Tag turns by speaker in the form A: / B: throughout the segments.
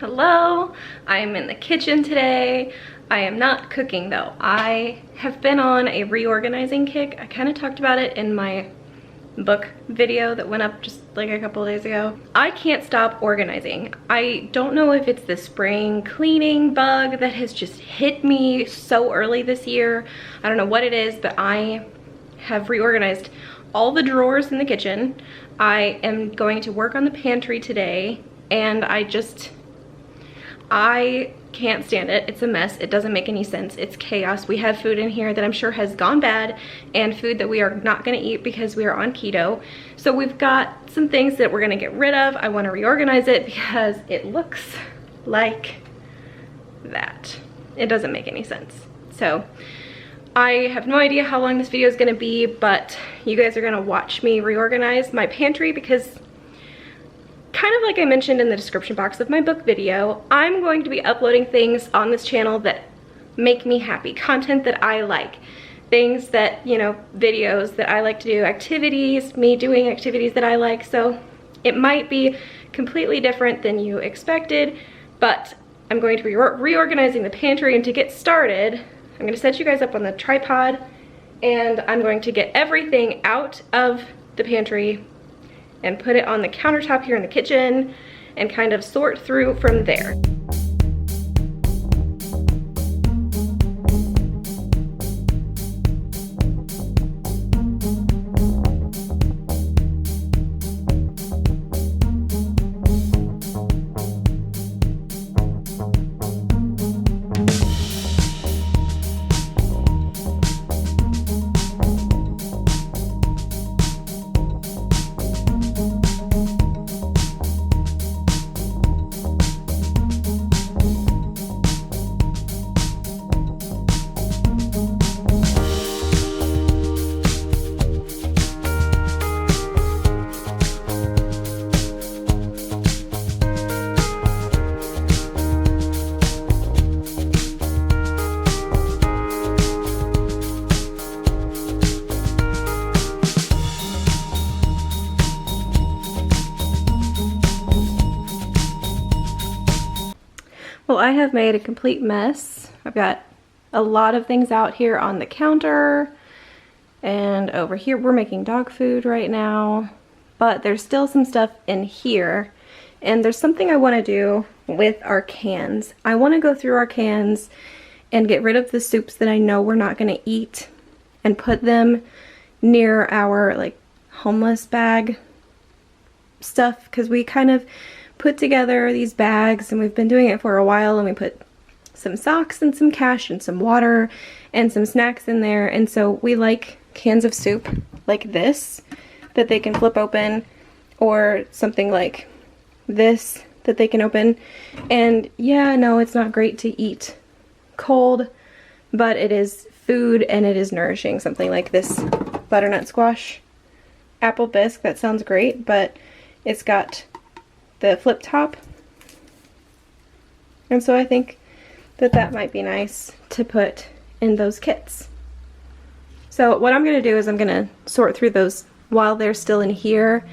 A: Hello, I am in the kitchen today. I am not cooking though. I have been on a reorganizing kick. I kind of talked about it in my book video that went up just like a couple days ago. I can't stop organizing. I don't know if it's the spring cleaning bug that has just hit me so early this year. I don't know what it is, but I have reorganized all the drawers in the kitchen. I am going to work on the pantry today, and I can't stand it. It's a mess. It doesn't make any sense. It's chaos. We have food in here that I'm sure has gone bad and food that we are not going to eat because we are on keto. So we've got some things that we're going to get rid of. I want to reorganize it because it looks like that. It doesn't make any sense. So I have no idea how long this video is going to be, but you guys are going to watch me reorganize my pantry because, kind of like I mentioned in the description box of my book video, I'm going to be uploading things on this channel that make me happy, content that I like, things that, you know, videos that I like to do, activities, me doing activities that I like. So it might be completely different than you expected, but I'm going to be reorganizing the pantry, and to get started, I'm going to set you guys up on the tripod, and I'm going to get everything out of the pantry and put it on the countertop here in the kitchen and kind of sort through from there. Well, I have made a complete mess. I've got a lot of things out here on the counter, and over here we're making dog food right now, but there's still some stuff in here, and there's something I want to do with our cans. I want to go through our cans and get rid of the soups that I know we're not going to eat and put them near our like homeless bag stuff, because we kind of put together these bags and we've been doing it for a while, and we put some socks and some cash and some water and some snacks in there. And so we like cans of soup like this that they can flip open, or something like this that they can open. And yeah, no, it's not great to eat cold, but it is food and it is nourishing. Something like this butternut squash apple bisque, that sounds great, but it's got the flip top, and so I think that that might be nice to put in those kits. So what I'm going to do is I'm going to sort through those while they're still in here,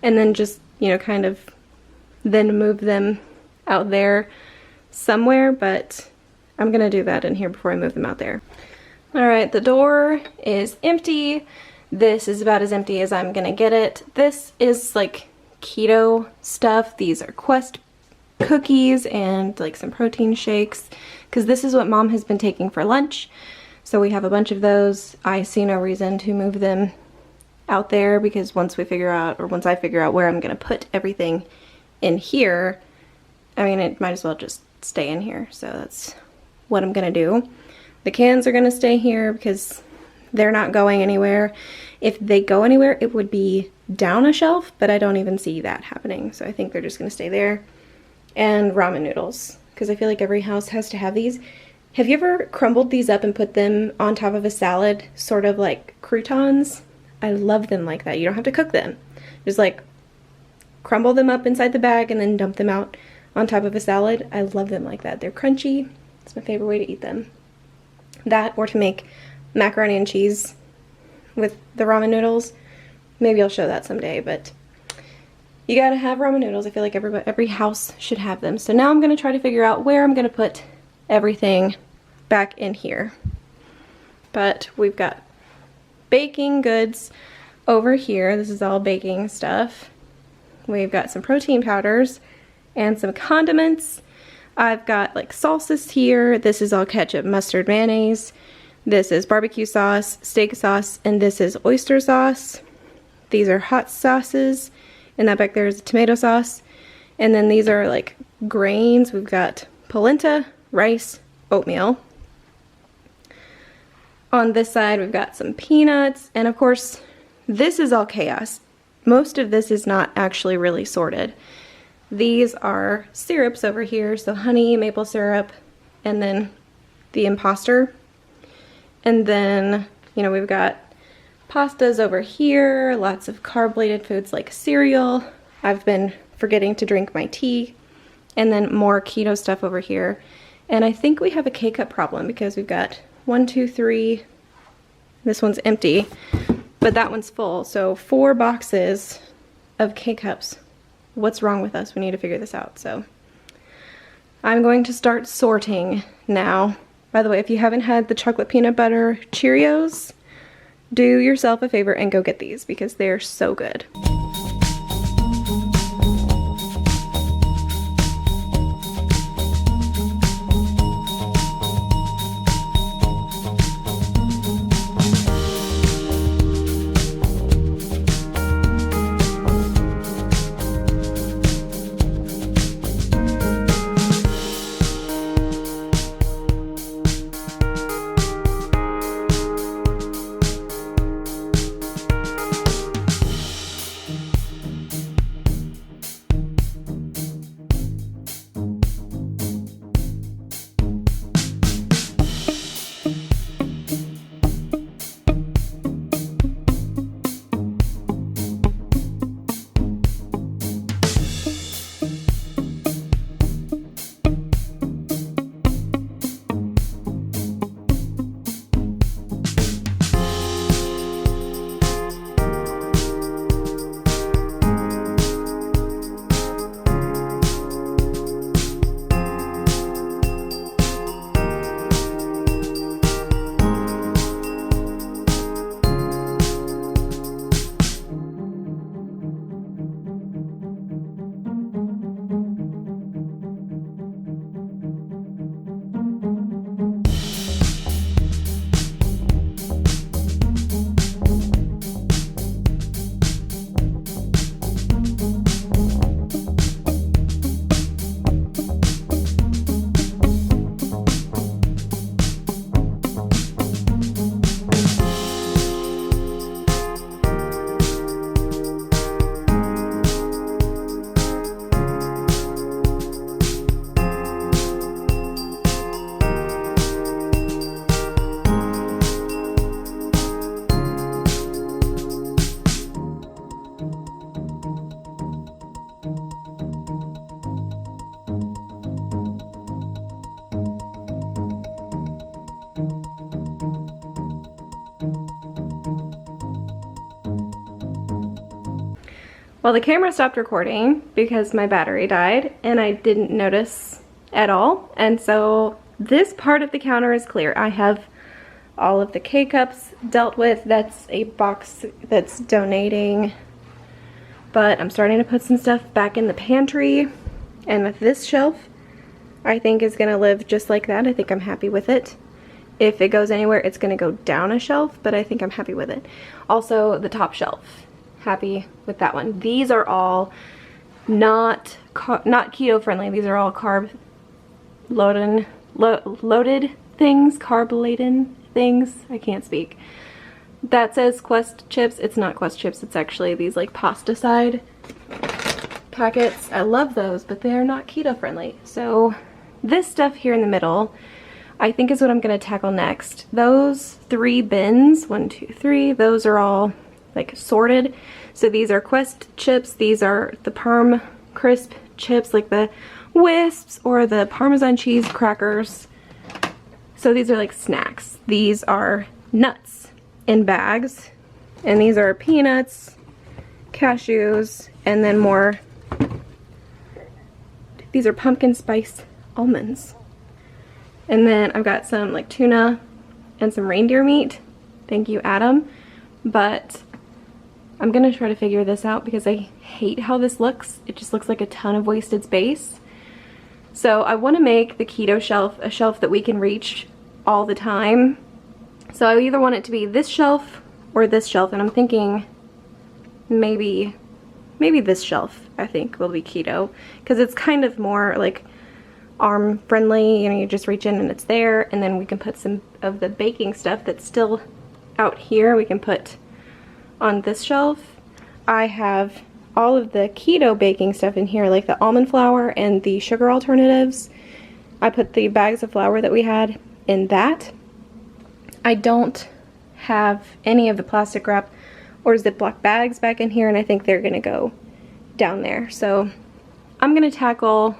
A: and then just, you know, kind of then move them out there somewhere, but I'm going to do that in here before I move them out there. Alright, the door is empty. This is about as empty as I'm going to get it. This is like keto stuff. These are Quest cookies and like some protein shakes, because this is what Mom has been taking for lunch. So we have a bunch of those. I see no reason to move them out there, because once I figure out where I'm going to put everything in here, I mean, it might as well just stay in here. So that's what I'm going to do. The cans are going to stay here because they're not going anywhere. If they go anywhere, it would be down a shelf, but I don't even see that happening. So I think they're just going to stay there. And ramen noodles, because I feel like every house has to have these. Have you ever crumbled these up and put them on top of a salad, sort of like croutons? I love them like that. You don't have to cook them. Just like crumble them up inside the bag and then dump them out on top of a salad. I love them like that. They're crunchy. It's my favorite way to eat them. That, or to make macaroni and cheese with the ramen noodles. Maybe I'll show that someday, but You gotta have ramen noodles. I feel like every house should have them. So now I'm gonna try to figure out where I'm gonna put everything back in here. But we've got baking goods over here. This is all baking stuff. We've got some protein powders and some condiments. I've got like salsas here. This is all ketchup, mustard, mayonnaise. This is barbecue sauce, steak sauce, and this is oyster sauce. These are hot sauces, and that back there is tomato sauce. And then these are like grains. We've got polenta, rice, oatmeal. On this side, we've got some peanuts, and of course, this is all chaos. Most of this is not actually really sorted. These are syrups over here, so honey, maple syrup, and then the imposter. And then, you know, we've got pastas over here, lots of carb-related foods like cereal. I've been forgetting to drink my tea. And then more keto stuff over here. And I think we have a K-cup problem because we've got 1, 2, 3. This one's empty, but that one's full. So 4 boxes of K-cups. What's wrong with us? We need to figure this out. So I'm going to start sorting now. By the way, if you haven't had the chocolate peanut butter Cheerios, do yourself a favor and go get these because they're so good. Well, the camera stopped recording because my battery died and I didn't notice at all. And so this part of the counter is clear. I have all of the K-cups dealt with. That's a box that's donating. But I'm starting to put some stuff back in the pantry. And with this shelf, I think is gonna live just like that. I think I'm happy with it. If it goes anywhere, it's gonna go down a shelf, but I think I'm happy with it. Also, the top shelf. Happy with that one. These are all not keto friendly. These are all carb loaded things, carb laden things. I can't speak. That says Quest chips. It's not Quest chips. It's actually these like pasta side packets. I love those, but they are not keto friendly. So this stuff here in the middle, I think is what I'm gonna tackle next. Those 3 bins, 1, 2, 3, those are all like sorted. So these are Quest chips, these are the Parm crisp chips, like the Wisps or the Parmesan cheese crackers. So these are like snacks. These are nuts in bags, and these are peanuts, cashews, and then more. These are pumpkin spice almonds. And then I've got some like tuna and some reindeer meat. Thank you, Adam. But I'm gonna try to figure this out because I hate how this looks. It just looks like a ton of wasted space. So I want to make the keto shelf a shelf that we can reach all the time. So I either want it to be this shelf or this shelf, and I'm thinking maybe this shelf I think will be keto, because it's kind of more like arm friendly. You know, you just reach in and it's there, and then we can put some of the baking stuff that's still out here, we can put on this shelf. I have all of the keto baking stuff in here, like the almond flour and the sugar alternatives. I put the bags of flour that we had in that. I don't have any of the plastic wrap or Ziploc bags back in here, and I think they're gonna go down there. So I'm gonna tackle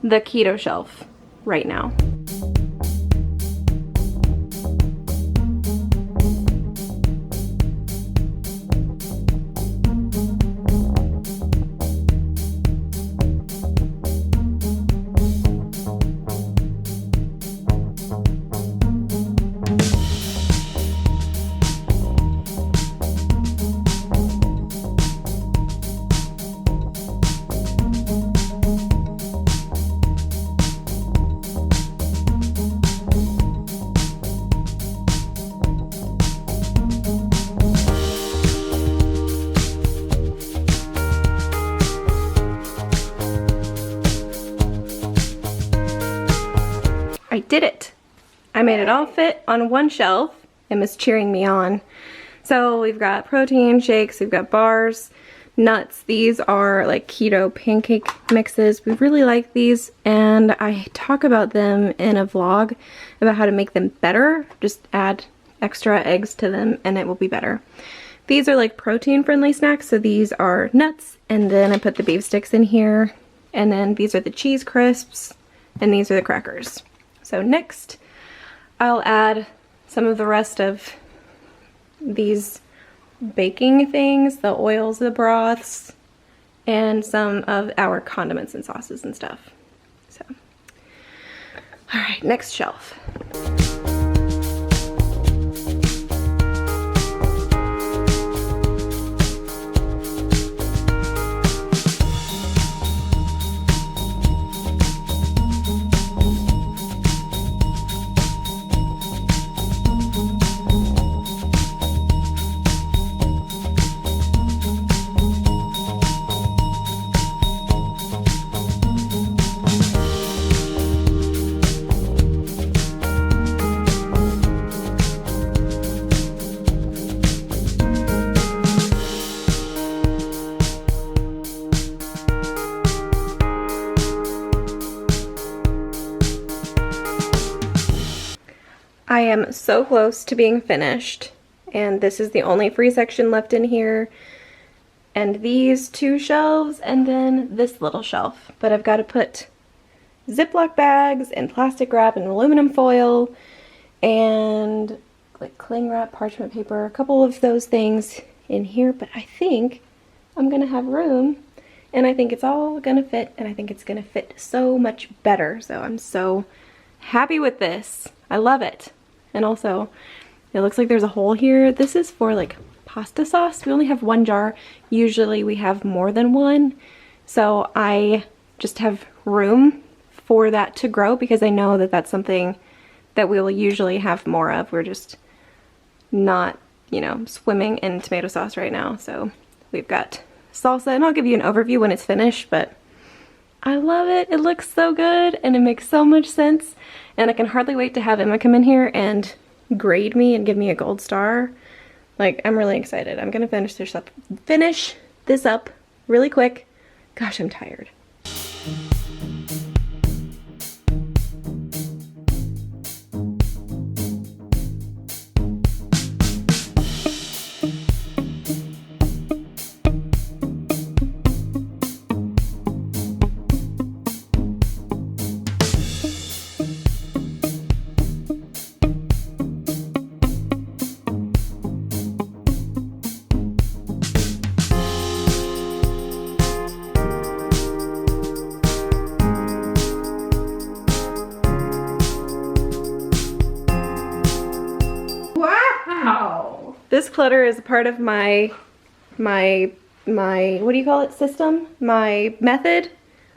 A: the keto shelf right now. I did it. I made it all fit on one shelf. Emma's cheering me on. So we've got protein shakes, we've got bars, nuts. These are like keto pancake mixes. We really like these, and I talk about them in a vlog about how to make them better. Just add extra eggs to them and it will be better. These are like protein friendly snacks, so these are nuts, and then I put the beef sticks in here, and then these are the cheese crisps, and these are the crackers. So next, I'll add some of the rest of these baking things, the oils, the broths, and some of our condiments and sauces and stuff. So, all right, next shelf. I am so close to being finished, and this is the only free section left in here, and these two shelves, and then this little shelf. But I've got to put Ziploc bags and plastic wrap and aluminum foil and like cling wrap, parchment paper, a couple of those things in here, but I think I'm gonna have room, and I think it's all gonna fit, and I think it's gonna fit so much better. So I'm so happy with this. I love it. And also, it looks like there's a hole here. This is for like pasta sauce. We only have one jar. Usually we have more than one. So I just have room for that to grow, because I know that that's something that we will usually have more of. We're just not, you know, swimming in tomato sauce right now. So we've got salsa, and I'll give you an overview when it's finished, but I love it. It looks so good and it makes so much sense. And I can hardly wait to have Emma come in here and grade me and give me a gold star. Like, I'm really excited. I'm gonna finish this up really quick. Gosh, I'm tired. clutter is part of my what do you call it, system? My method.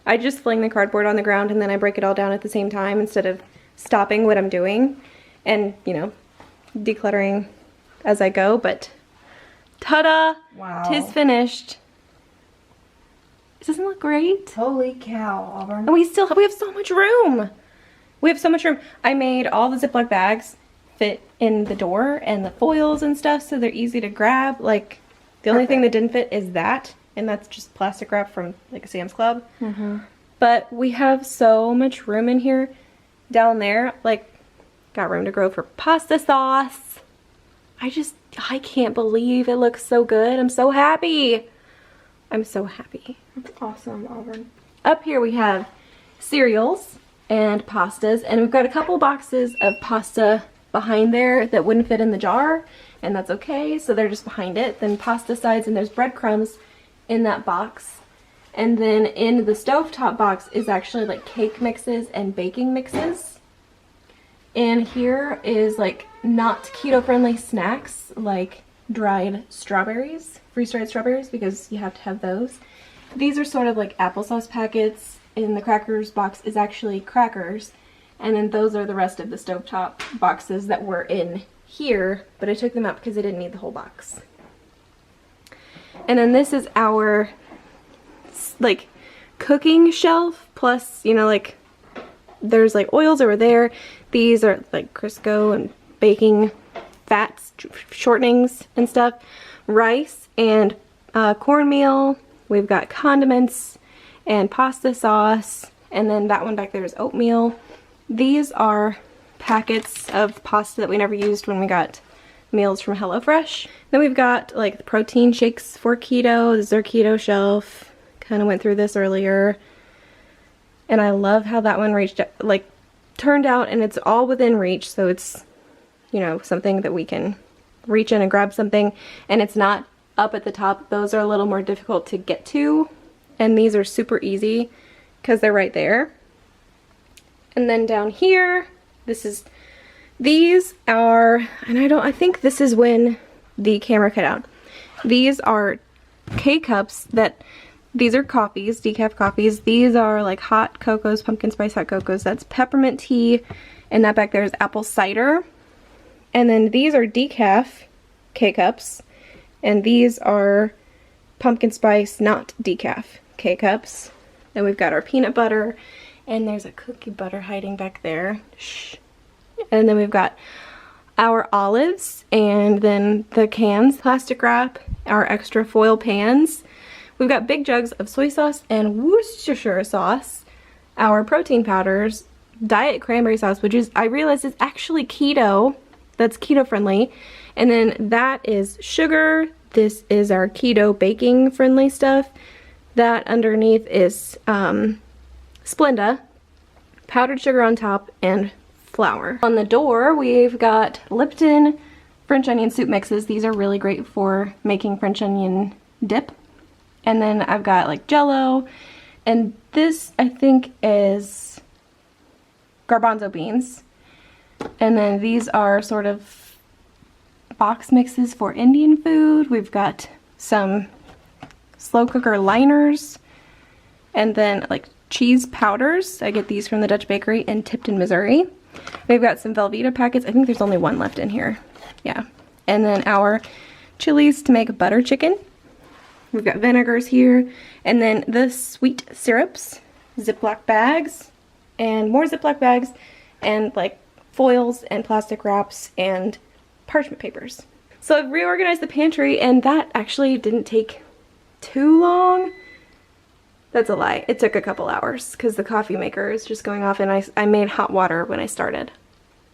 A: I just fling the cardboard on the ground and then I break it all down at the same time instead of stopping what I'm doing and, you know, decluttering as I go. But ta-da!
B: Wow.
A: 'Tis finished. Doesn't it look great?
B: Holy cow, Auburn.
A: And we have so much room. We have so much room. I made all the Ziploc bags fit in the door and the foils and stuff so they're easy to grab. Like, the only thing that didn't fit is that, and that's just plastic wrap from like a Sam's Club. But we have so much room in here. Down there, like, got room to grow for pasta sauce. I can't believe it looks so good. I'm so happy. I'm so happy.
B: That's awesome, Auburn.
A: Up here we have cereals and pastas, and we've got a couple boxes of pasta behind there that wouldn't fit in the jar, and that's okay, so they're just behind it. Then pasta sides, and there's breadcrumbs in that box. And then in the stovetop box is actually like cake mixes and baking mixes. And here is like not keto friendly snacks like dried strawberries, freeze-dried strawberries, because you have to have those. These are sort of like applesauce packets. In the crackers box is actually crackers. And then those are the rest of the stovetop boxes that were in here, but I took them out because I didn't need the whole box. And then this is our like cooking shelf, plus, you know, like there's like oils over there. These are like Crisco and baking fats, shortenings and stuff. Rice and cornmeal. We've got condiments and pasta sauce. And then that one back there is oatmeal. These are packets of pasta that we never used when we got meals from HelloFresh. Then we've got like the protein shakes for keto. This is our keto shelf. Kind of went through this earlier. And I love how that one turned out, and it's all within reach, so it's, you know, something that we can reach in and grab something, and it's not up at the top. Those are a little more difficult to get to, and these are super easy because they're right there. And then down here, these are, and I think this is when the camera cut out. These are K-cups these are coffees, decaf coffees. These are like hot cocos, pumpkin spice hot cocos. That's peppermint tea, and that back there is apple cider. And then these are decaf K-cups, and these are pumpkin spice, not decaf K-cups. Then we've got our peanut butter, and there's a cookie butter hiding back there. Shh. And then we've got our olives, and then the cans, plastic wrap, our extra foil pans. We've got big jugs of soy sauce and Worcestershire sauce, our protein powders, diet cranberry sauce, which is, I realized, is actually keto. That's keto friendly. And then that is sugar. This is our keto baking friendly stuff. That underneath is Splenda, powdered sugar on top, and flour. On the door, we've got Lipton French onion soup mixes. These are really great for making French onion dip. And then I've got like Jell-O, and this I think is garbanzo beans. And then these are sort of box mixes for Indian food. We've got some slow cooker liners, and then like cheese powders. I get these from the Dutch Bakery in Tipton, Missouri. We've got some Velveeta packets. I think there's only one left in here. Yeah. And then our chilies to make butter chicken. We've got vinegars here, and then the sweet syrups, Ziploc bags, and more Ziploc bags, and like foils and plastic wraps and parchment papers. So I've reorganized the pantry, and that actually didn't take too long. That's a lie. It took a couple hours because the coffee maker is just going off, and I made hot water when I started.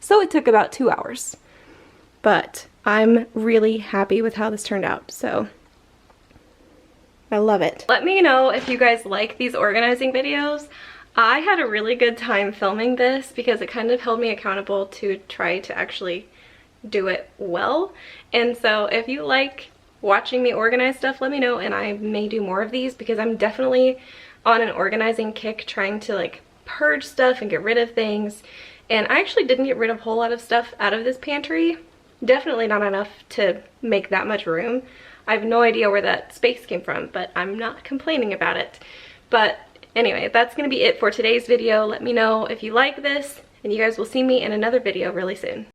A: So it took about 2 hours. But I'm really happy with how this turned out, so I love it. Let me know if you guys like these organizing videos. I had a really good time filming this because it kind of held me accountable to try to actually do it well. And so if you like watching me organize stuff, let me know, and I may do more of these because I'm definitely on an organizing kick, trying to like purge stuff and get rid of things. And I actually didn't get rid of a whole lot of stuff out of this pantry. Definitely not enough to make that much room. I have no idea where that space came from, but I'm not complaining about it. But anyway, that's gonna be it for today's video. Let me know if you like this, and you guys will see me in another video really soon.